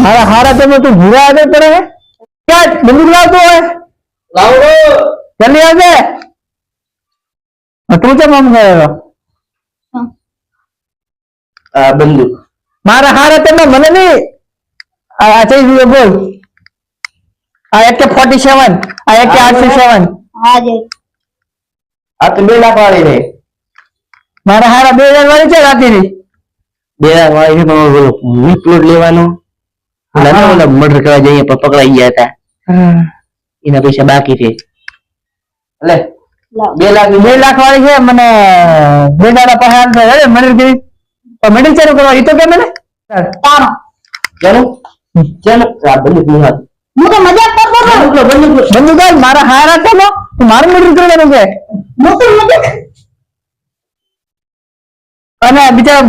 મારા હારા તમે તું ભૂરા આગળ પડે હે ક્યાં બંદૂક લાવતો હોય લાવો જલ્દી આવજે તું કેમ આમ કરેલો આ બંદૂક મારા હારા તમે મને નહીં આ થઈ ગયું બોલ આ AK-47 આ AK-807 હા જી આ તો 2 લાખ વાળી છે મારા હારા 2000 વાળી છે રાતીની 2 લાખ વાળી છે પણ ઓલો પ્લોટ લેવાનો ઓલા મર્ડર કરવા જઈએ પણ પકડાઈ ગયા હતા એના પૈસા બાકી છે લે 2 લાખ 2 લાખ વાળી છે મને બેડાના પહાડ અરે મને કે મેડિકલ ચાલુ કરવા ઈ તો કે મને તારો ચાલો ચાલો આ બંદૂક નું હાથ હું તો મજાક કરતો હતો બંદૂક મારા હારા ચાલો મારું મેડિકલ કરવાનું છે હું તો મજાક અને બિચારા